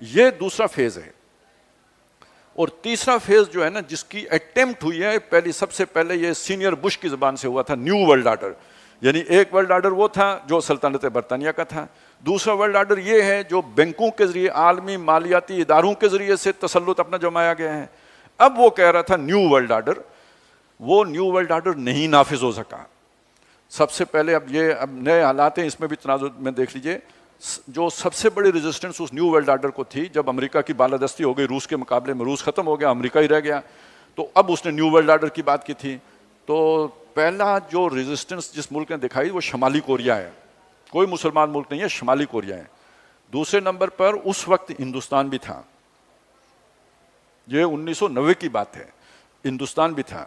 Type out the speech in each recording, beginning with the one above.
یہ دوسرا فیز ہے. اور تیسرا فیز جو ہے نا جس کی اٹیمپٹ ہوئی ہے سب سے پہلے یہ سینئر بش کی زبان سے ہوا تھا, نیو ورلڈ آرڈر. یعنی ایک ورلڈ آرڈر وہ تھا جو سلطنت برطانیہ کا تھا, دوسرا ورلڈ آرڈر یہ ہے جو بینکوں کے ذریعے عالمی مالیاتی اداروں کے ذریعے سے تسلط اپنا جمایا گیا ہے. اب وہ کہہ رہا تھا نیو ورلڈ آرڈر, وہ نیو ورلڈ آرڈر نہیں نافذ ہو سکا. سب سے پہلے اب نئے حالات ہیں, اس میں بھی تنازع میں دیکھ لیجئے. جو سب سے بڑی ریزسٹنس اس نیو ورلڈ آرڈر کو تھی جب امریکہ کی بالادستی ہو گئی روس کے مقابلے میں, روس ختم ہو گیا, امریکہ ہی رہ گیا, تو اب اس نے نیو ورلڈ آرڈر کی بات کی تھی. تو پہلا جو ریزسٹنس جس ملک نے دکھائی وہ شمالی کوریا ہے, کوئی مسلمان ملک نہیں ہے, شمالی کوریا ہے. دوسرے نمبر پر اس وقت ہندوستان بھی تھا, یہ 1990 کی بات ہے, ہندوستان بھی تھا.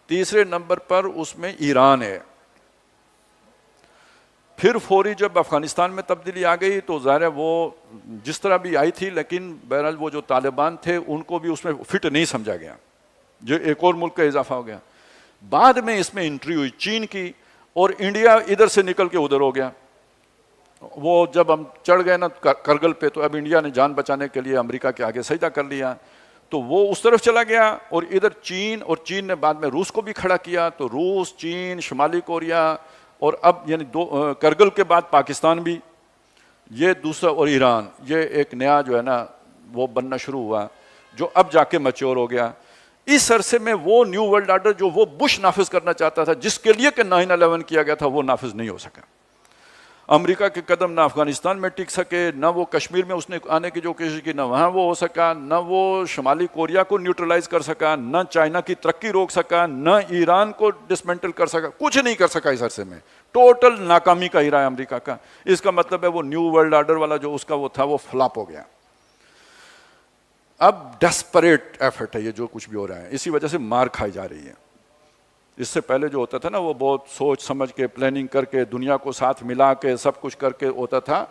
تیسرے نمبر پر اس میں ایران ہے. پھر فوری جب افغانستان میں تبدیلی آ گئی تو ظاہر ہے وہ جس طرح بھی آئی تھی, لیکن بہرحال وہ جو طالبان تھے ان کو بھی اس میں فٹ نہیں سمجھا گیا, جو ایک اور ملک کا اضافہ ہو گیا. بعد میں اس میں انٹری ہوئی چین کی, اور انڈیا ادھر سے نکل کے ادھر ہو گیا. وہ جب ہم چڑھ گئے نا کرگل پہ, تو اب انڈیا نے جان بچانے کے لیے امریکہ کے آگے سجدہ کر لیا, تو وہ اس طرف چلا گیا. اور ادھر چین, اور چین نے بعد میں روس کو بھی کھڑا کیا, تو روس, چین, شمالی کوریا, اور اب یعنی کرگل کے بعد پاکستان بھی, یہ دوسرا, اور ایران, یہ ایک نیا جو ہے نا وہ بننا شروع ہوا جو اب جا کے میچور ہو گیا. اس عرصے میں وہ نیو ورلڈ آرڈر جو وہ بش نافذ کرنا چاہتا تھا, جس کے لیے کہ 9/11 کیا گیا تھا, وہ نافذ نہیں ہو سکا. امریکہ کے قدم نہ افغانستان میں ٹک سکے, نہ وہ کشمیر میں اس نے آنے کی جو کوشش کی, نہ وہاں وہ ہو سکا, نہ وہ شمالی کوریا کو نیوٹرلائز کر سکا, نہ چائنا کی ترقی روک سکا, نہ ایران کو ڈسمنٹل کر سکا, کچھ نہیں کر سکا اس عرصے میں. ٹوٹل ناکامی کا ہیرا ہے امریکہ کا. اس کا مطلب ہے وہ نیو ورلڈ آرڈر والا جو اس کا وہ تھا وہ فلاپ ہو گیا. اب ڈیسپریٹ ایفرٹ ہے یہ جو کچھ بھی ہو رہا ہے, اسی وجہ سے مار کھائی جا رہی ہے. اس سے پہلے جو ہوتا تھا نا وہ بہت سوچ سمجھ کے پلاننگ کر کے دنیا کو ساتھ ملا کے سب کچھ کر کے ہوتا تھا,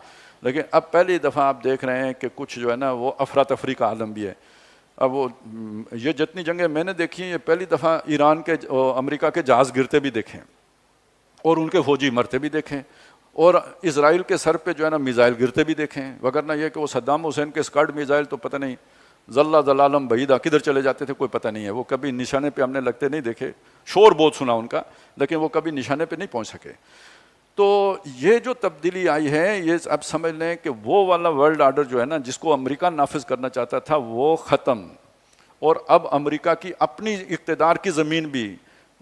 لیکن اب پہلی دفعہ آپ دیکھ رہے ہیں کہ کچھ جو ہے نا وہ افراتفری کا عالم بھی ہے. اب وہ یہ جتنی جنگیں میں نے دیکھی ہیں, یہ پہلی دفعہ ایران کے امریکہ کے جہاز گرتے بھی دیکھیں, اور ان کے فوجی مرتے بھی دیکھیں, اور اسرائیل کے سر پہ جو ہے نا میزائل گرتے بھی دیکھیں. وگرنہ یہ کہ وہ صدام حسین کے اسکاڈ میزائل تو پتہ نہیں ذلہ ذلالم بعیدہ کدھر چلے جاتے تھے, کوئی پتہ نہیں ہے. وہ کبھی نشانے پہ ہم نے لگتے نہیں دیکھے, شور بہت سنا ان کا, لیکن وہ کبھی نشانے پہ نہیں پہنچ سکے. تو یہ جو تبدیلی آئی ہے, یہ اب سمجھ لیں کہ وہ والا ورلڈ آرڈر جو ہے نا جس کو امریکہ نافذ کرنا چاہتا تھا وہ ختم. اور اب امریکہ کی اپنی اقتدار کی زمین بھی,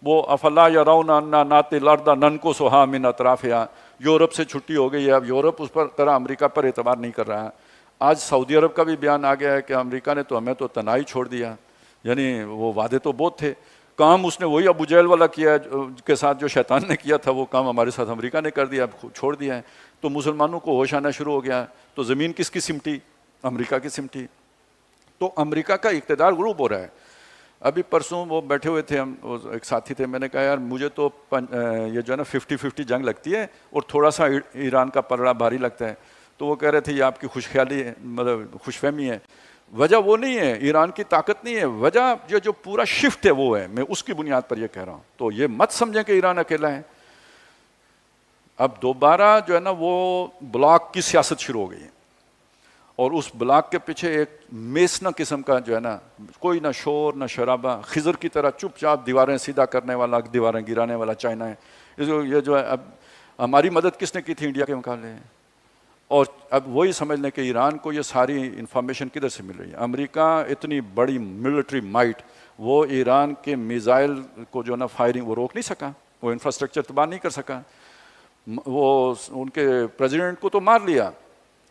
وہ افلا یرون انا ناتی الارض ننقصها من اطرافها, یورپ سے چھٹی ہو گئی ہے. اب یورپ اس پر طرح امریکہ پر اعتبار نہیں کر رہا. آج سعودی عرب کا بھی بیان آ گیا ہے کہ امریکہ نے تو ہمیں تو تنہائی چھوڑ دیا. یعنی وہ وعدے تو بہت تھے, کام اس نے وہی ابو جہل والا کیا ہے کے ساتھ جو شیطان نے کیا تھا, وہ کام ہمارے ساتھ امریکہ نے کر دیا, اب چھوڑ دیا ہے. تو مسلمانوں کو ہوش آنا شروع ہو گیا. تو زمین کس کی سمٹی؟ امریکہ کی سمٹی. تو امریکہ کا اقتدار غروب ہو رہا ہے. ابھی پرسوں وہ بیٹھے ہوئے تھے, ہم ایک ساتھی تھے, میں نے کہا یار مجھے تو یہ جو ہے نا 50-50 جنگ لگتی ہے, اور تھوڑا سا ایران کا پلڑا بھاری لگتا ہے. تو وہ کہہ رہے تھے یہ آپ کی خوش خیالی ہے, مطلب خوش فہمی ہے. وجہ وہ نہیں ہے, ایران کی طاقت نہیں ہے, وجہ یہ جو پورا شفٹ ہے وہ ہے. میں اس کی بنیاد پر یہ کہہ رہا ہوں. تو یہ مت سمجھیں کہ ایران اکیلا ہے. اب دوبارہ جو ہے نا وہ بلاک کی سیاست شروع ہو گئی ہے, اور اس بلاک کے پیچھے ایک میسنا قسم کا جو ہے نا, کوئی نہ شور نہ شرابہ, خضر کی طرح چپ چاپ دیواریں سیدھا کرنے والا, دیواریں گرانے والا چائنا ہے. یہ جو ہے, اب ہماری مدد کس نے کی تھی انڈیا کے مقابلے؟ اور اب وہی سمجھ لیں کہ ایران کو یہ ساری انفارمیشن کدھر سے مل رہی ہے. امریکہ اتنی بڑی ملٹری مائٹ, وہ ایران کے میزائل کو جو ہے نا فائرنگ وہ روک نہیں سکا, وہ انفراسٹرکچر تباہ نہیں کر سکا. وہ ان کے پریزیڈنٹ کو تو مار لیا,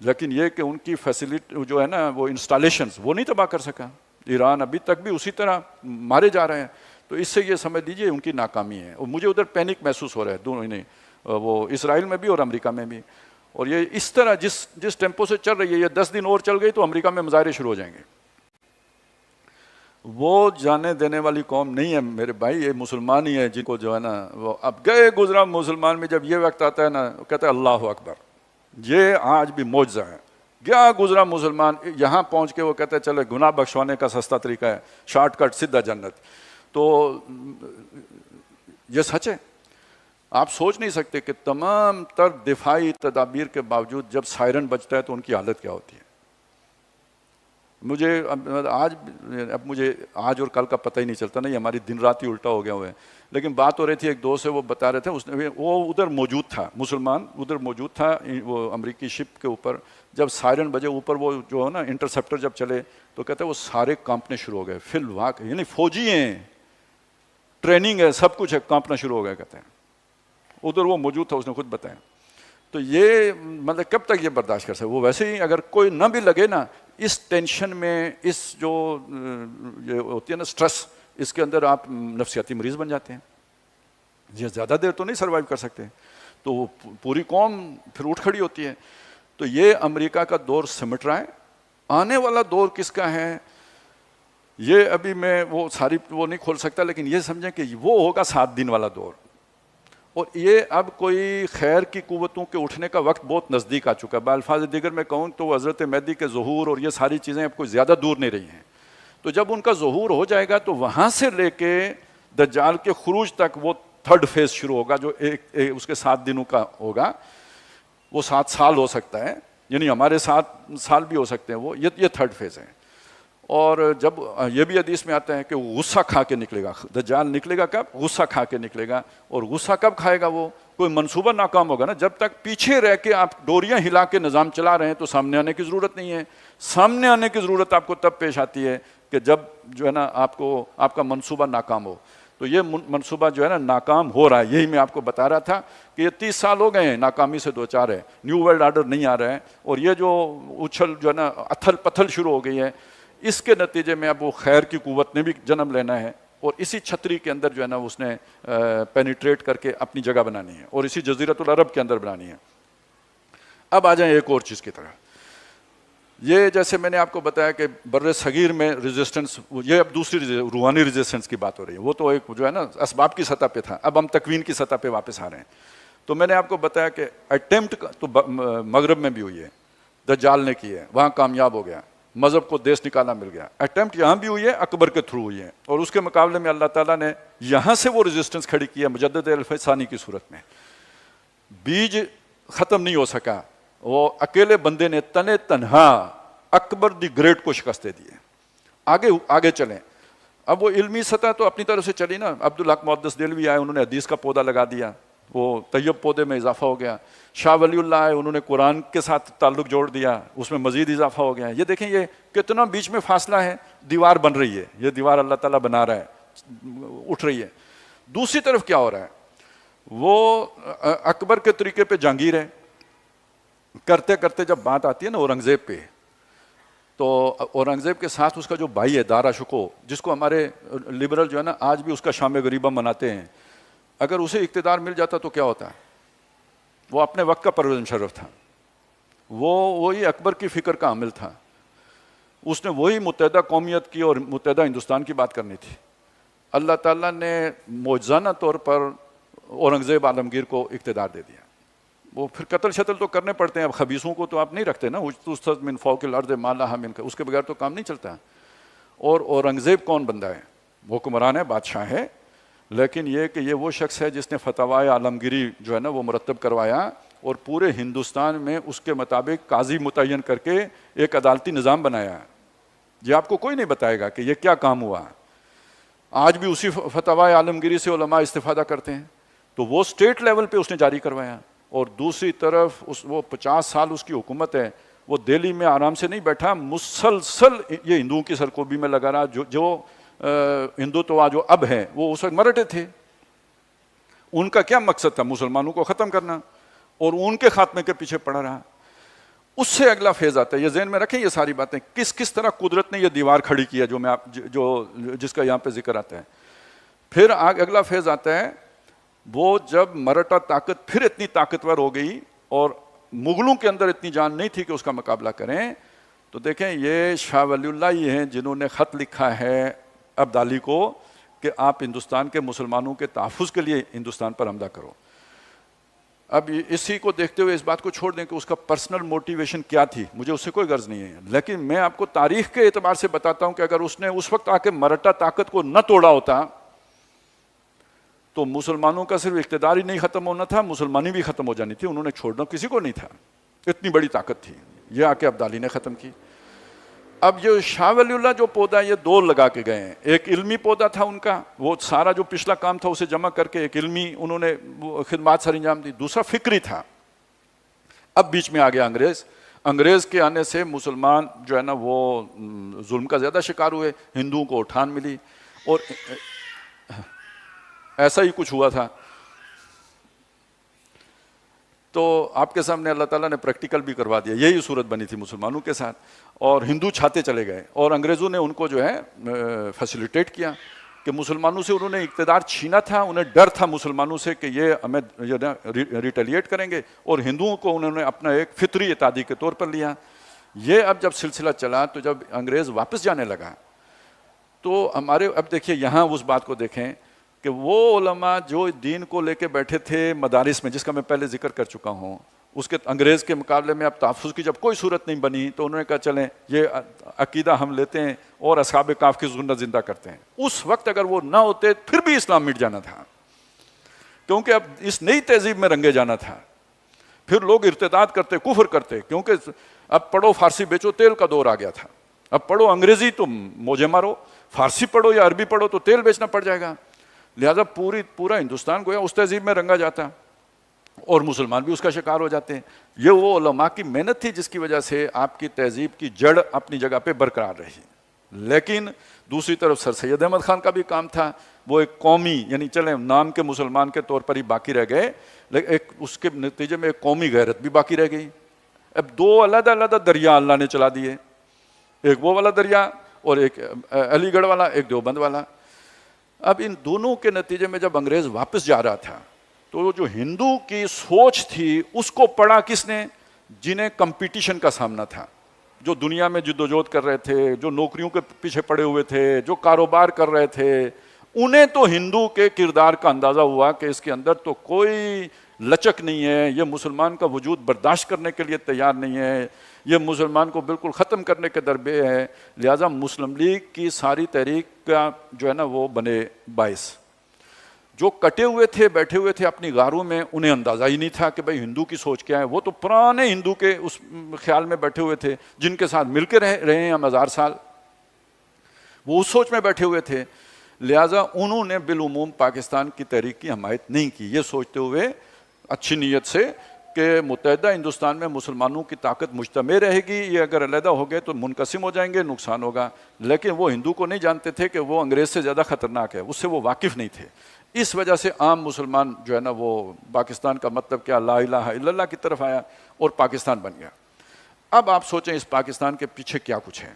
لیکن یہ کہ ان کی فیسلٹی جو ہے نا وہ انسٹالیشنز وہ نہیں تباہ کر سکا. ایران ابھی تک بھی اسی طرح مارے جا رہے ہیں. تو اس سے یہ سمجھ لیجیے ان کی ناکامی ہے. اور مجھے ادھر پینک محسوس ہو رہا ہے دونوں نے, وہ اسرائیل میں بھی اور امریکہ میں بھی. اور یہ اس طرح جس ٹیمپو سے چل رہی ہے, یہ 10 دن اور چل گئی تو امریکہ میں مظاہرے شروع ہو جائیں گے. وہ جانے دینے والی قوم نہیں ہے میرے بھائی, یہ مسلمان ہی ہے جن کو جو ہے نا وہ اب گئے گزرا مسلمان میں جب یہ وقت آتا ہے نا, کہتا ہے اللہ اکبر, یہ آج بھی معجزہ ہے. گیا گزرا مسلمان یہاں پہنچ کے وہ کہتا ہے چلے گناہ بخشوانے کا سستا طریقہ ہے, شارٹ کٹ سیدھا جنت. تو یہ سچ ہے. آپ سوچ نہیں سکتے کہ تمام تر دفاعی تدابیر کے باوجود جب سائرن بجتا ہے تو ان کی حالت کیا ہوتی ہے. مجھے اب مجھے آج اور کل کا پتہ ہی نہیں چلتا نا، یہ ہماری دن رات ہی الٹا ہو گیا ہوا ہے. لیکن بات ہو رہی تھی ایک دوست سے، وہ بتا رہے تھے، وہ ادھر موجود تھا، مسلمان ادھر موجود تھا وہ امریکی شپ کے اوپر. جب سائرن بجے اوپر وہ جو ہے نا انٹرسپٹر جب چلے تو کہتے ہیں وہ سارے کانپنے شروع ہو گئے. فی الواقع یعنی فوجی ہیں، ٹریننگ ہے، سب کچھ ہے، کانپنا شروع ہو گیا. کہتے ہیں ادھر وہ موجود تھا، اس نے خود بتایا. تو یہ مطلب کب تک یہ برداشت کر سکتے؟ وہ ویسے ہی اگر کوئی نہ بھی لگے نا، اس ٹینشن میں، اس جو یہ ہوتی ہے نا سٹریس، اس کے اندر آپ نفسیاتی مریض بن جاتے ہیں. یہ زیادہ دیر تو نہیں سروائیو کر سکتے، تو پوری قوم پھر اٹھ کھڑی ہوتی ہے. تو یہ امریکہ کا دور سمٹ رہا ہے. آنے والا دور کس کا ہے یہ ابھی میں وہ ساری وہ نہیں کھول سکتا، لیکن یہ سمجھیں کہ وہ ہوگا 7 دن والا دور. اور یہ اب کوئی خیر کی قوتوں کے اٹھنے کا وقت بہت نزدیک آ چکا ہے. بالفاظ دیگر میں کہوں تو حضرت مہدی کے ظہور اور یہ ساری چیزیں اب کوئی زیادہ دور نہیں رہی ہیں. تو جب ان کا ظہور ہو جائے گا تو وہاں سے لے کے دجال کے خروج تک وہ 3rd فیز شروع ہوگا، جو اس کے 7 دنوں کا ہوگا. وہ 7 سال ہو سکتا ہے، یعنی ہمارے 7 سال بھی ہو سکتے ہیں. وہ یہ 3rd فیز ہے. اور جب یہ بھی حدیث میں آتا ہے کہ وہ غصہ کھا کے نکلے گا. دجال نکلے گا کب؟ غصہ کھا کے نکلے گا. اور غصہ کب کھائے گا؟ وہ کوئی منصوبہ ناکام ہوگا نا. جب تک پیچھے رہ کے آپ ڈوریاں ہلا کے نظام چلا رہے ہیں تو سامنے آنے کی ضرورت نہیں ہے. سامنے آنے کی ضرورت آپ کو تب پیش آتی ہے کہ جب جو ہے نا آپ کا منصوبہ ناکام ہو. تو یہ منصوبہ جو ہے نا ناکام ہو رہا ہے. یہی میں آپ کو بتا رہا تھا کہ یہ 30 سال ہو گئے ہیں ناکامی سے 2-4 ہے. نیو ورلڈ آرڈر نہیں آ رہا ہے. اور یہ جو اچھل جو ہے نا اتھل پتھل شروع ہو گئی ہے، اس کے نتیجے میں اب وہ خیر کی قوت نے بھی جنم لینا ہے. اور اسی چھتری کے اندر جو ہے نا اس نے پینیٹریٹ کر کے اپنی جگہ بنانی ہے، اور اسی جزیرۃ العرب کے اندر بنانی ہے. اب آ جائیں ایک اور چیز کی طرح. یہ جیسے میں نے آپ کو بتایا کہ بر صغیر میں ریزسٹنس، یہ اب دوسری روحانی ریزسٹنس کی بات ہو رہی ہے. وہ تو ایک جو ہے نا اسباب کی سطح پہ تھا، اب ہم تکوین کی سطح پہ واپس آ رہے ہیں. تو میں نے آپ کو بتایا کہ اٹیمپٹ تو مغرب میں بھی ہوئی ہے، دجال نے کی ہے، وہاں کامیاب ہو گیا، مذہب کو دیش نکالا مل گیا. اٹیمپٹ یہاں بھی ہوئی ہے، اکبر کے تھرو ہوئی ہے. اور اس کے مقابلے میں اللہ تعالیٰ نے یہاں سے وہ ریزسٹنس کھڑی کی ہے مجدد الف ثانی کی صورت میں. بیج ختم نہیں ہو سکا. وہ اکیلے بندے نے تنے تنہا اکبر دی گریٹ کو شکست دے دی ہے. آگے چلیں. اب وہ علمی سطح تو اپنی طرف سے چلی نا. عبدالحق محدث دہلوی آئے، انہوں نے حدیث کا پودا لگا دیا، وہ طیب پودے میں اضافہ ہو گیا. شاہ ولی اللہ آئے، انہوں نے قرآن کے ساتھ تعلق جوڑ دیا، اس میں مزید اضافہ ہو گیا. یہ دیکھیں یہ کتنا بیچ میں فاصلہ ہے. دیوار بن رہی ہے، یہ دیوار اللہ تعالیٰ بنا رہا ہے، اٹھ رہی ہے. دوسری طرف کیا ہو رہا ہے؟ وہ اکبر کے طریقے پہ جہانگیر ہے. کرتے کرتے جب بات آتی ہے نا اورنگزیب پہ، تو اورنگزیب کے ساتھ اس کا جو بھائی ہے دارا شکو، جس کو ہمارے لبرل جو ہے نا آج بھی اس کا شام غریبہ مناتے ہیں، اگر اسے اقتدار مل جاتا تو کیا ہوتا؟ وہ اپنے وقت کا پرویز مشرف تھا، وہی اکبر کی فکر کا عامل تھا. اس نے وہی متحدہ قومیت کی اور متحدہ ہندوستان کی بات کرنی تھی. اللہ تعالیٰ نے معجزانہ طور پر اورنگزیب عالمگیر کو اقتدار دے دیا. وہ پھر قتل شتل تو کرنے پڑتے ہیں. اب خبیثوں کو تو آپ نہیں رکھتے نا، من فوق الارض ما لها من، اس کے بغیر تو کام نہیں چلتا. اور اورنگزیب کون بندہ ہے؟ حکمران ہے، بادشاہ ہے، لیکن یہ کہ یہ وہ شخص ہے جس نے فتوائے عالمگیری جو ہے نا وہ مرتب کروایا، اور پورے ہندوستان میں اس کے مطابق قاضی متعین کر کے ایک عدالتی نظام بنایا. یہ آپ کو کوئی نہیں بتائے گا کہ یہ کیا کام ہوا. آج بھی اسی فتوائے عالمگیری سے علماء استفادہ کرتے ہیں. تو وہ اسٹیٹ لیول پہ اس نے جاری کروایا. اور دوسری طرف وہ 50 سال اس کی حکومت ہے. وہ دہلی میں آرام سے نہیں بیٹھا، مسلسل یہ ہندوؤں کی سرکوبی میں لگا رہا. جو ہندوتوا جو اب ہے وہ اس وقت مراٹھے تھے. ان کا کیا مقصد تھا؟ مسلمانوں کو ختم کرنا، اور ان کے خاتمے کے پیچھے پڑا رہا. اس سے اگلا فیز آتا ہے. یہ ذہن میں رکھیں یہ ساری باتیں، کس طرح قدرت نے یہ دیوار کھڑی کی ہے جس کا یہاں پہ ذکر آتا ہے. پھر اگلا فیز آتا ہے وہ جب مراٹھا طاقت پھر اتنی طاقتور ہو گئی اور مغلوں کے اندر اتنی جان نہیں تھی کہ اس کا مقابلہ کریں. تو دیکھیں یہ شاہ ولی اللہ ہی ہیں جنہوں نے خط لکھا ہے عبدالی کو کہ آپ ہندوستان کے مسلمانوں کے تحفظ کے لیے ہندوستان پر حملہ کرو. اب اسی کو دیکھتے ہوئے اس بات کو چھوڑ دیں کہ اس کا پرسنل موٹیویشن کیا تھی، مجھے اس سے کوئی غرض نہیں ہے. لیکن میں آپ کو تاریخ کے اعتبار سے بتاتا ہوں کہ اگر اس نے اس وقت آ کے مراٹھا طاقت کو نہ توڑا ہوتا تو مسلمانوں کا صرف اقتدار ہی نہیں ختم ہونا تھا، مسلمانی بھی ختم ہو جانی تھی. انہوں نے چھوڑنا کسی کو نہیں تھا، اتنی بڑی طاقت تھی. یہ آ کے عبدالی نے ختم کی. اب یہ شاہ ولی اللہ جو پودا یہ دو لگا کے گئے ہیں، ایک علمی پودا تھا ان کا، وہ سارا جو پچھلا کام تھا اسے جمع کر کے ایک علمی انہوں نے خدمات سر انجام دی، دوسرا فکری تھا۔ اب بیچ میں آ گیا انگریز کے آنے سے مسلمان جو ہے نا وہ ظلم کا زیادہ شکار ہوئے، ہندوؤں کو اٹھان ملی، اور ایسا ہی کچھ ہوا تھا۔ تو آپ کے سامنے اللہ تعالیٰ نے پریکٹیکل بھی کروا دیا، یہی صورت بنی تھی مسلمانوں کے ساتھ، اور ہندو چھاتے چلے گئے، اور انگریزوں نے ان کو جو ہے فیسیلیٹیٹ کیا کہ مسلمانوں سے انہوں نے اقتدار چھینا تھا، انہیں ڈر تھا مسلمانوں سے کہ یہ ہمیں ریٹیلیٹ کریں گے، اور ہندوؤں کو انہوں نے اپنا ایک فطری اتحادی کے طور پر لیا۔ یہ اب جب سلسلہ چلا تو جب انگریز واپس جانے لگا تو ہمارے اب دیکھیے یہاں اس بات کو دیکھیں کہ وہ علماء جو دین کو لے کے بیٹھے تھے مدارس میں، جس کا میں پہلے ذکر کر چکا ہوں، اس کے انگریز کے مقابلے میں اب تحفظ کی جب کوئی صورت نہیں بنی تو انہوں نے کہا چلیں یہ عقیدہ ہم لیتے ہیں اور اصحاب کہف کی سنت زندہ کرتے ہیں۔ اس وقت اگر وہ نہ ہوتے پھر بھی اسلام مٹ جانا تھا، کیونکہ اب اس نئی تہذیب میں رنگے جانا تھا، پھر لوگ ارتداد کرتے، کفر کرتے، کیونکہ اب پڑھو فارسی بیچو تیل کا دور آ گیا تھا، اب پڑھو انگریزی تو موجے مارو، فارسی پڑھو یا عربی پڑھو تو تیل بیچنا پڑ جائے گا، لہذا پورا ہندوستان گویا اس تہذیب میں رنگا جاتا اور مسلمان بھی اس کا شکار ہو جاتے ہیں۔ یہ وہ علماء کی محنت تھی جس کی وجہ سے آپ کی تہذیب کی جڑ اپنی جگہ پہ برقرار رہی۔ لیکن دوسری طرف سر سید احمد خان کا بھی کام تھا، وہ ایک قومی یعنی چلیں نام کے مسلمان کے طور پر ہی باقی رہ گئے، لیکن اس کے نتیجے میں ایک قومی غیرت بھی باقی رہ گئی۔ اب دو علیحدہ دریا اللہ نے چلا دیے، ایک وہ والا دریا اور ایک علی گڑھ والا، ایک دیوبند والا۔ اب ان دونوں کے نتیجے میں جب انگریز واپس جا رہا تھا تو جو ہندو کی سوچ تھی اس کو پڑھا کس نے؟ جنہیں کمپٹیشن کا سامنا تھا، جو دنیا میں جدوجہد کر رہے تھے، جو نوکریوں کے پیچھے پڑے ہوئے تھے، جو کاروبار کر رہے تھے، انہیں تو ہندو کے کردار کا اندازہ ہوا کہ اس کے اندر تو کوئی لچک نہیں ہے، یہ مسلمان کا وجود برداشت کرنے کے لیے تیار نہیں ہے، یہ مسلمان کو بالکل ختم کرنے کے دربے ہے، لہٰذا مسلم لیگ کی ساری تحریک کا جو ہے نا وہ بنے باعث۔ جو کٹے ہوئے تھے، بیٹھے ہوئے تھے اپنی غاروں میں، انہیں اندازہ ہی نہیں تھا کہ بھئی ہندو کی سوچ کیا ہے، وہ تو پرانے ہندو کے اس خیال میں بیٹھے ہوئے تھے جن کے ساتھ مل کے رہے ہیں ہم 1000 سال، وہ اس سوچ میں بیٹھے ہوئے تھے، لہٰذا انہوں نے بالعموم پاکستان کی تحریک کی حمایت نہیں کی، یہ سوچتے ہوئے اچھی نیت سے کہ متحدہ ہندوستان میں مسلمانوں کی طاقت مجتمع رہے گی، یہ اگر علیحدہ ہو گئے تو منقسم ہو جائیں گے، نقصان ہوگا۔ لیکن وہ ہندو کو نہیں جانتے تھے کہ وہ انگریز سے زیادہ خطرناک ہے، اس سے وہ واقف نہیں تھے۔ اس وجہ سے عام مسلمان جو ہے نا وہ پاکستان کا مطلب کیا، لا الہ الا اللہ کی طرف آیا اور پاکستان بن گیا۔ اب آپ سوچیں اس پاکستان کے پیچھے کیا کچھ ہے۔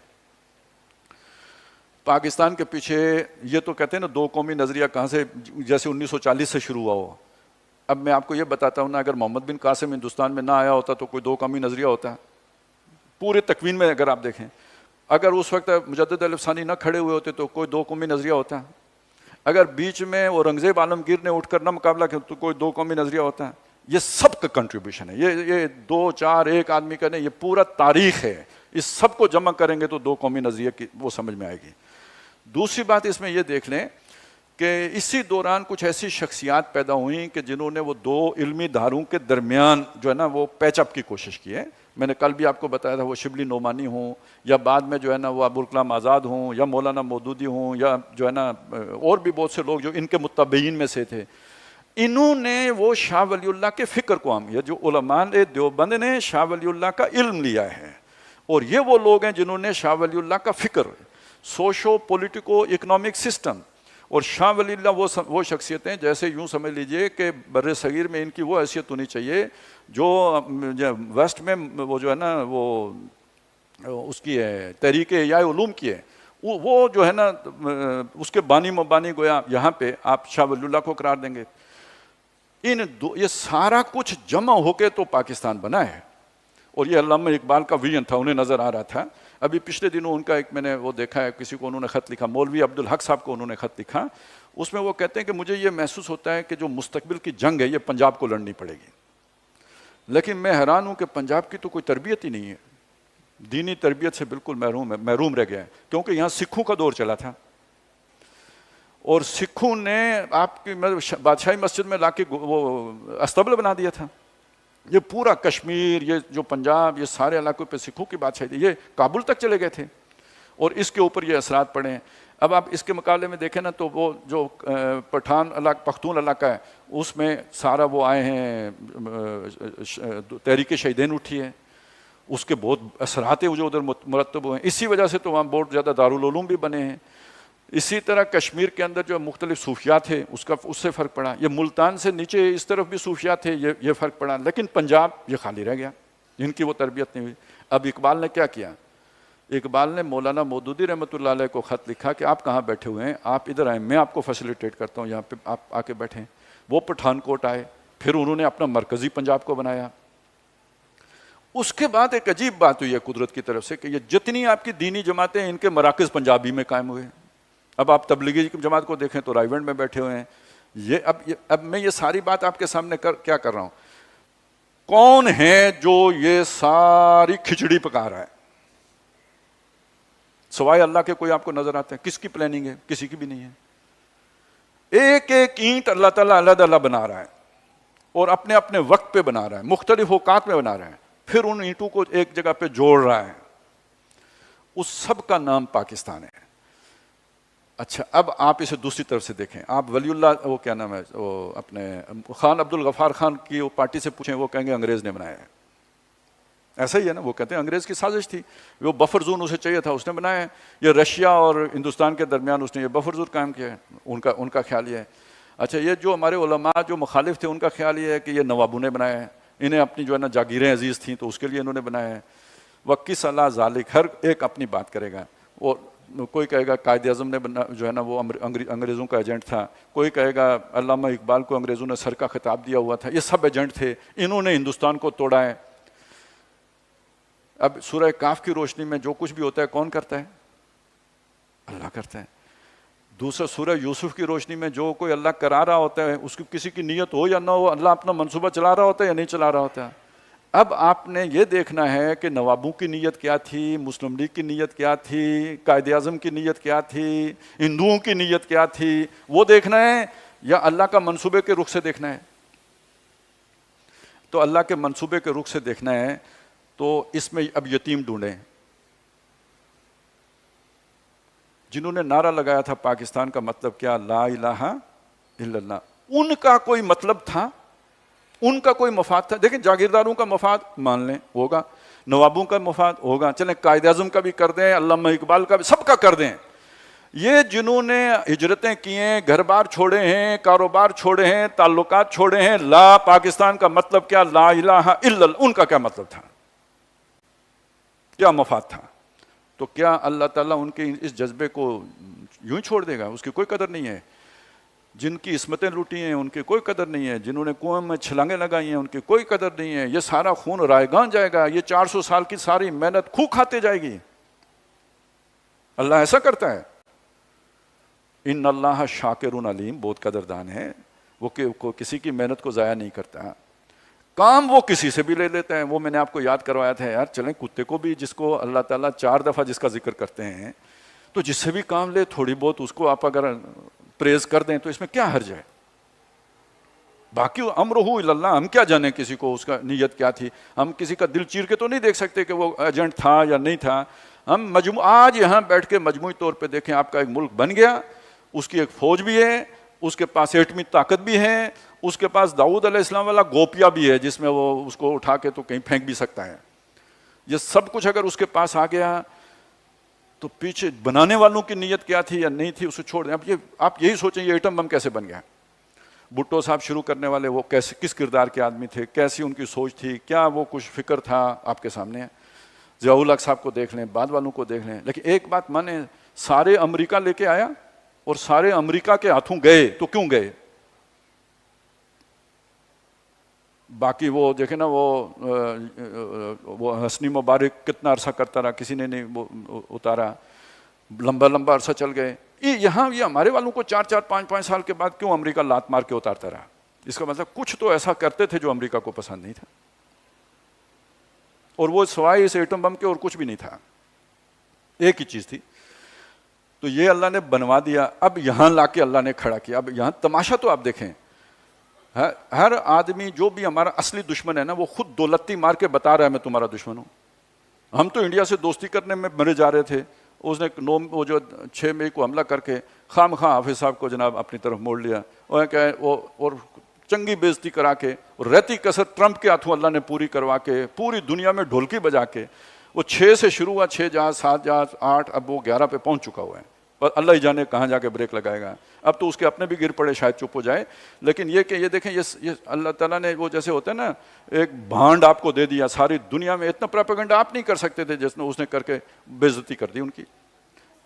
پاکستان کے پیچھے یہ تو کہتے ہیں نا دو قومی نظریہ کہاں سے، جیسے 1940 سے شروع ہوا ہو۔ اب میں آپ کو یہ بتاتا ہوں نا، اگر محمد بن قاسم ہندوستان میں نہ آیا ہوتا تو کوئی دو قومی نظریہ ہوتا، پورے تکوین میں اگر آپ دیکھیں، اگر اس وقت مجدد الف ثانی نہ کھڑے ہوئے ہوتے تو کوئی دو قومی نظریہ ہوتا، اگر بیچ میں اورنگزیب عالمگیر نے اٹھ کر نہ مقابلہ کیا تو کوئی دو قومی نظریہ ہوتا۔ یہ سب کا کنٹریبیوشن ہے، یہ 2 4 1 آدمی کا نہیں، یہ پورا تاریخ ہے، اس سب کو جمع کریں گے تو دو قومی نظریہ کی وہ سمجھ میں آئے گی۔ دوسری بات اس میں یہ دیکھ لیں کہ اسی دوران کچھ ایسی شخصیات پیدا ہوئیں کہ جنہوں نے وہ دو علمی دھاروں کے درمیان جو ہے نا وہ پیچ اپ کی کوشش کی ہے۔ میں نے کل بھی آپ کو بتایا تھا، وہ شبلی نعمانی ہوں یا بعد میں جو ہے نا وہ ابوالکلام آزاد ہوں یا مولانا مودودی ہوں یا جو ہے نا اور بھی بہت سے لوگ جو ان کے متبعین میں سے تھے، انہوں نے وہ شاہ ولی اللہ کے فکر کو یہ جو علماء دیوبند نے شاہ ولی اللہ کا علم لیا ہے، اور یہ وہ لوگ ہیں جنہوں نے شاہ ولی اللہ کا فکر، سوشو پولیٹیکو اکنامک سسٹم، اور شاہ ولی اللہ وہ شخصیتیں جیسے یوں سمجھ لیجئے کہ بر صغیر میں ان کی وہ حیثیت ہونی چاہیے جو ویسٹ میں وہ جو ہے نا وہ اس کی ہے تحریک احیاء علوم کی ہے، وہ جو ہے نا اس کے بانی مبانی گویا یہاں پہ آپ شاہ ولی اللہ کو قرار دیں گے۔ یہ سارا کچھ جمع ہو کے تو پاکستان بنا ہے، اور یہ علامہ اقبال کا ویژن تھا، انہیں نظر آ رہا تھا۔ ابھی پچھلے دنوں ان کا ایک میں نے وہ دیکھا ہے، کسی کو انہوں نے خط لکھا، مولوی عبدالحق صاحب کو انہوں نے خط لکھا، اس میں وہ کہتے ہیں کہ مجھے یہ محسوس ہوتا ہے کہ جو مستقبل کی جنگ ہے یہ پنجاب کو لڑنی پڑے گی، لیکن میں حیران ہوں کہ پنجاب کی تو کوئی تربیت ہی نہیں ہے، دینی تربیت سے بالکل محروم رہ گیا ہے، کیونکہ یہاں سکھوں کا دور چلا تھا، اور سکھوں نے آپ کی بادشاہی مسجد میں لا کے وہ استبل بنا دیا تھا۔ یہ پورا کشمیر، یہ جو پنجاب، یہ سارے علاقوں پہ سکھوں کی بادشاہی تھی، یہ کابل تک چلے گئے تھے، اور اس کے اوپر یہ اثرات پڑے ہیں. اب آپ اس کے مقابلے میں دیکھیں نا تو وہ جو پختون علاقہ ہے اس میں سارا وہ آئے ہیں, تحریک شہیدین اٹھی ہے, اس کے بہت اثرات ہیں جو ادھر مرتب ہوئے ہیں. اسی وجہ سے تو وہاں بہت زیادہ دارالعلوم بھی بنے ہیں. اسی طرح کشمیر کے اندر جو مختلف صوفیات تھے اس سے فرق پڑا. یہ ملتان سے نیچے اس طرف بھی صوفیات تھے, یہ فرق پڑا. لیکن پنجاب یہ خالی رہ گیا, جن کی وہ تربیت نہیں ہوئی. اب اقبال نے کیا کیا؟ اقبال نے مولانا مودودی رحمۃ اللہ علیہ کو خط لکھا کہ آپ کہاں بیٹھے ہوئے ہیں, آپ ادھر آئیں, میں آپ کو فیسیلیٹیٹ کرتا ہوں, یہاں پہ آپ آ کے بیٹھیں. وہ پٹھان کوٹ آئے, پھر انہوں نے اپنا مرکزی پنجاب کو بنایا. اس کے بعد ایک عجیب بات ہوئی ہے قدرت کی طرف سے کہ یہ جتنی آپ کی دینی جماعتیں ان کے مراکز پنجابی میں قائم ہوئے. اب آپ تبلیغی جماعت کو دیکھیں تو رائیونڈ میں بیٹھے ہوئے ہیں. اب میں یہ ساری بات آپ کے سامنے کیا کر رہا ہوں, کون ہے جو یہ ساری کھچڑی پکا رہا ہے؟ سوائے اللہ کے کوئی آپ کو نظر آتا ہے؟ کس کی پلاننگ ہے؟ کسی کی بھی نہیں ہے. ایک ایک اینٹ اللہ تعالیٰ علیحدہ اللہ بنا رہا ہے اور اپنے اپنے وقت پہ بنا رہا ہے, مختلف اوقات میں بنا رہا ہے, پھر ان اینٹوں کو ایک جگہ پہ جوڑ رہا ہے. اس سب کا نام پاکستان ہے. اچھا, اب آپ اسے دوسری طرف سے دیکھیں. آپ ولی اللہ وہ کیا نام ہے, وہ اپنے خان عبد الغفار خان کی وہ پارٹی سے پوچھیں, وہ کہیں گے انگریز نے بنایا ہے. ایسا ہی ہے نا, وہ کہتے ہیں انگریز کی سازش تھی, وہ بفر زون اسے چاہیے تھا, اس نے بنایا ہے. یہ رشیا اور ہندوستان کے درمیان اس نے یہ بفر زون قائم کیا ہے, ان کا خیال یہ ہے. اچھا, یہ جو ہمارے علماء جو مخالف تھے ان کا خیال یہ ہے کہ یہ نوابوں نے بنایا ہے, انہیں اپنی جو ہے نا جاگیریں عزیز تھیں تو اس کے لیے انہوں نے بنایا ہے. وکیس اللہ ذالک, ہر ایک اپنی بات کرے گا. اور کوئی کہے گا قائد اعظم نے جو ہے نا وہ انگریزوں کا ایجنٹ تھا, کوئی کہے گا علامہ اقبال کو انگریزوں نے سر کا خطاب دیا ہوا تھا, یہ سب ایجنٹ تھے, انہوں نے ہندوستان کو توڑا ہے. اب سورہ کاف کی روشنی میں جو کچھ بھی ہوتا ہے کون کرتا ہے؟ اللہ کرتا ہے. دوسرا سورہ یوسف کی روشنی میں جو کوئی اللہ کرا رہا ہوتا ہے, اس کی کسی کی نیت ہو یا نہ ہو, اللہ اپنا منصوبہ چلا رہا ہوتا ہے یا نہیں چلا رہا ہوتا ہے. اب آپ نے یہ دیکھنا ہے کہ نوابوں کی نیت کیا تھی, مسلم لیگ کی نیت کیا تھی, قائد اعظم کی نیت کیا تھی, ہندوؤں کی نیت کیا تھی, وہ دیکھنا ہے یا اللہ کا منصوبے کے رخ سے دیکھنا ہے؟ تو اللہ کے منصوبے کے رخ سے دیکھنا ہے. تو اس میں اب یتیم ڈھونڈیں. جنہوں نے نعرہ لگایا تھا پاکستان کا مطلب کیا, لا الہ الا اللہ, ان کا کوئی مطلب تھا, ان کا کوئی مفاد تھا. دیکھیں, جاگیرداروں کا مفاد مان لیں ہوگا, نوابوں کا مفاد ہوگا, چلیں قائد اعظم کا بھی کر دیں, علامہ اقبال کا بھی, سب کا کر دیں. یہ جنہوں نے ہجرتیں کی ہیں, گھر بار چھوڑے ہیں, کاروبار چھوڑے ہیں, تعلقات چھوڑے ہیں, لا پاکستان کا مطلب کیا, لا الہ الا اللہ, ان کا کیا مطلب تھا, کیا مفاد تھا؟ تو کیا اللہ تعالیٰ ان کے اس جذبے کو یوں ہی چھوڑ دے گا؟ اس کی کوئی قدر نہیں ہے. جن کی عصمتیں لوٹی ہیں ان کی کوئی قدر نہیں ہے, جنہوں نے کنویں میں چھلانگیں لگائی ہیں ان کی کوئی قدر نہیں ہے. یہ سارا خون رائگان جائے گا, یہ 400 سال کی ساری محنت خو کھاتے جائے گی. اللہ ایسا کرتا ہے. ان اللہ شاکر علیم, بہت قدردان ہے وہ, کہ کسی کی محنت کو ضائع نہیں کرتا. کام وہ کسی سے بھی لے لیتے ہیں. وہ میں نے آپ کو یاد کروایا تھا یار, چلیں کتے کو بھی, جس کو اللہ تعالیٰ 4 دفعہ جس کا ذکر کرتے ہیں, تو جس سے بھی کام لے تھوڑی بہت اس کو آپ اگر پریز کر دیں تو اس میں کیا حرج ہے؟ باقی امرہ الی اللہ, ہم کیا جانیں کسی کو اس کا نیت کیا تھی. ہم کسی کا دل چیر کے تو نہیں دیکھ سکتے کہ وہ ایجنٹ تھا یا نہیں تھا. ہم آج یہاں بیٹھ کے مجموعی طور پہ دیکھیں, آپ کا ایک ملک بن گیا, اس کی ایک فوج بھی ہے, اس کے پاس ایٹمی طاقت بھی ہے, اس کے پاس داؤد علیہ السلام والا گوپیا بھی ہے جس میں وہ اس کو اٹھا کے تو کہیں پھینک بھی سکتا ہے. یہ سب کچھ اگر اس کے پاس آ گیا تو پیچھے بنانے والوں کی نیت کیا تھی یا نہیں تھی اسے چھوڑ دیں. اب آپ یہی سوچیں یہ ایٹم بم کیسے بن گیا. بھٹو صاحب شروع کرنے والے وہ کیسے, کس کردار کے آدمی تھے, کیسی ان کی سوچ تھی, کیا وہ کچھ فکر تھا, آپ کے سامنے ہے. ضیاء الحق صاحب کو دیکھ لیں, بعد والوں کو دیکھ لیں. لیکن ایک بات مانیں, سارے امریکہ لے کے آیا اور سارے امریکہ کے ہاتھوں گئے تو کیوں گئے؟ باقی وہ دیکھیں نا, وہ حسنی مبارک کتنا عرصہ کرتا رہا, کسی نے نہیں وہ اتارا, لمبا لمبا عرصہ چل گئے. یہاں یہ ہمارے والوں کو 4 5 سال کے بعد کیوں امریکہ لات مار کے اتارتا رہا؟ اس کا مطلب کچھ تو ایسا کرتے تھے جو امریکہ کو پسند نہیں تھا, اور وہ سوائے اس ایٹم بم کے اور کچھ بھی نہیں تھا, ایک ہی چیز تھی. تو یہ اللہ نے بنوا دیا, اب یہاں لا کے اللہ نے کھڑا کیا. اب یہاں تماشا تو آپ دیکھیں, ہر آدمی جو بھی ہمارا اصلی دشمن ہے نا, وہ خود دولتی مار کے بتا رہا ہے میں تمہارا دشمن ہوں. ہم تو انڈیا سے دوستی کرنے میں مرے جا رہے تھے, اس نے وہ جو 6 مئی کو حملہ کر کے خام خواہ حافظ صاحب کو جناب اپنی طرف موڑ لیا، اور چنگی بےزتی کرا کے، اور رہتی کسر ٹرمپ کے ہاتھوں اللہ نے پوری کروا کے پوری دنیا میں ڈھولکی بجا کے، وہ 6 سے شروع ہوا، 6 جہاز 7 جہاز 8، اب وہ 11 پہ پہنچ چکا ہوا ہے، اور اللہ ہی جانے کہاں جا کے بریک لگائے گا۔ اب تو اس کے اپنے بھی گر پڑے، شاید چپ ہو جائے، لیکن یہ کہ یہ دیکھیں یہ اللہ تعالیٰ نے وہ جیسے ہوتا ہے نا ایک بھانڈ آپ کو دے دیا، ساری دنیا میں اتنا پروپیگنڈا آپ نہیں کر سکتے تھے جس نے اس نے کر کے بے عزتی کر دی ان کی۔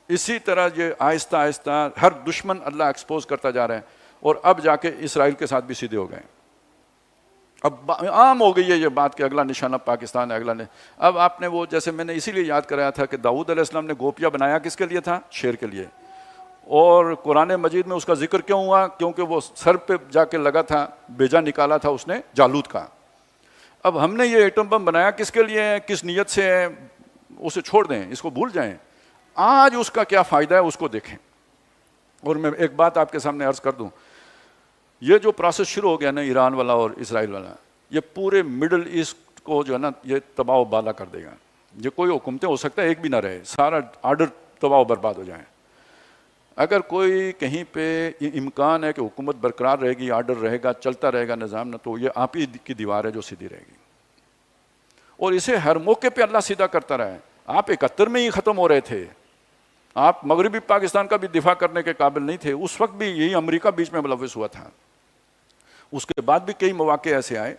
اسی طرح یہ آہستہ آہستہ ہر دشمن اللہ ایکسپوز کرتا جا رہا ہے، اور اب جا کے اسرائیل کے ساتھ بھی سیدھے ہو گئے۔ اب عام ہو گئی ہے یہ بات کہ اگلا نشانہ پاکستان ہے، اب آپ نے وہ جیسے میں نے اسی لیے یاد کرایا تھا کہ داؤد علیہ السلام نے گوپیا بنایا کس کے لیے تھا؟ شیر کے لیے، اور قرآن مجید میں اس کا ذکر کیوں ہوا؟ کیونکہ وہ سر پہ جا کے لگا تھا، بیجا نکالا تھا اس نے جالوت کا۔ اب ہم نے یہ ایٹم بم بنایا کس کے لیے ہے، کس نیت سے ہے، اسے چھوڑ دیں، اس کو بھول جائیں، آج اس کا کیا فائدہ ہے اس کو دیکھیں۔ اور میں ایک بات آپ کے سامنے عرض کر دوں، یہ جو پروسیس شروع ہو گیا نا ایران والا اور اسرائیل والا، یہ پورے مڈل ایسٹ کو جو ہے نا یہ تباہ و بالا کر دے گا۔ یہ کوئی حکومتیں ہو سکتا ہے ایک بھی نہ رہے، سارا آرڈر تباہ و برباد ہو جائیں۔ اگر کوئی کہیں پہ امکان ہے کہ حکومت برقرار رہے گی، آرڈر رہے گا، چلتا رہے گا نظام، نہ تو یہ آپ ہی کی دیوار ہے جو سیدھی رہے گی، اور اسے ہر موقع پہ اللہ سیدھا کرتا رہا ہے۔ آپ 71 میں ہی ختم ہو رہے تھے، آپ مغربی پاکستان کا بھی دفاع کرنے کے قابل نہیں تھے، اس وقت بھی یہی امریکہ بیچ میں ملوث ہوا تھا، اس کے بعد بھی کئی مواقع ایسے آئے،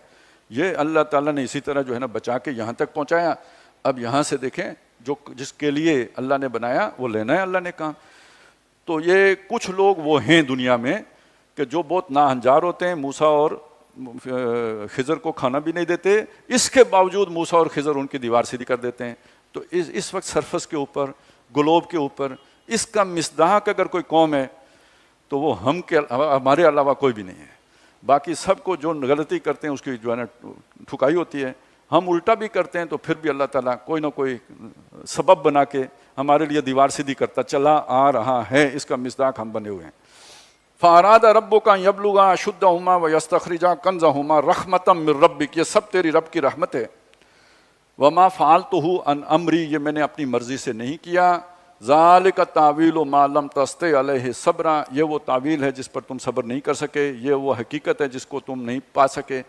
یہ اللہ تعالیٰ نے اسی طرح جو ہے نا بچا کے یہاں تک پہنچایا۔ اب یہاں سے دیکھیں جو جس کے لیے اللہ نے بنایا وہ لینا ہے اللہ نے کہا۔ تو یہ کچھ لوگ وہ ہیں دنیا میں کہ جو بہت ناہنجار ہوتے ہیں، موسیٰ اور خضر کو کھانا بھی نہیں دیتے، اس کے باوجود موسیٰ اور خضر ان کی دیوار سیدھی کر دیتے ہیں۔ تو اس وقت سرفس کے اوپر، گلوب کے اوپر اس کا مصداق اگر کوئی قوم ہے تو وہ ہمارے علاوہ کوئی بھی نہیں ہے۔ باقی سب کو جو غلطی کرتے ہیں اس کی جو ہے نا ٹھکائی ہوتی ہے، ہم الٹا بھی کرتے ہیں تو پھر بھی اللہ تعالیٰ کوئی نہ کوئی سبب بنا کے ہمارے لیے دیوار سیدھی کرتا چلا آ رہا ہے، اس کا مصداق ہم بنے ہوئے ہیں۔ فَأَرَادَ رَبُّكَ أَن يَبْلُغَا أَشُدَّهُمَا وَيَسْتَخْرِجَا كَنزَهُمَا رَحْمَةً مِّن رَّبِّكَ، یہ سب تیری رب کی رحمت ہے۔ وَمَا فَعَلْتُهُ عَنْ أَمْرِي، یہ میں نے اپنی مرضی سے نہیں کیا۔ ذَلِكَ تَأْوِيلُ مَا لَمْ تَسْطِع عَلَيْهِ صَبْرًا، یہ وہ تعویل ہے جس پر تم صبر نہیں کر سکے، یہ وہ حقیقت ہے جس کو تم نہیں پا سکے۔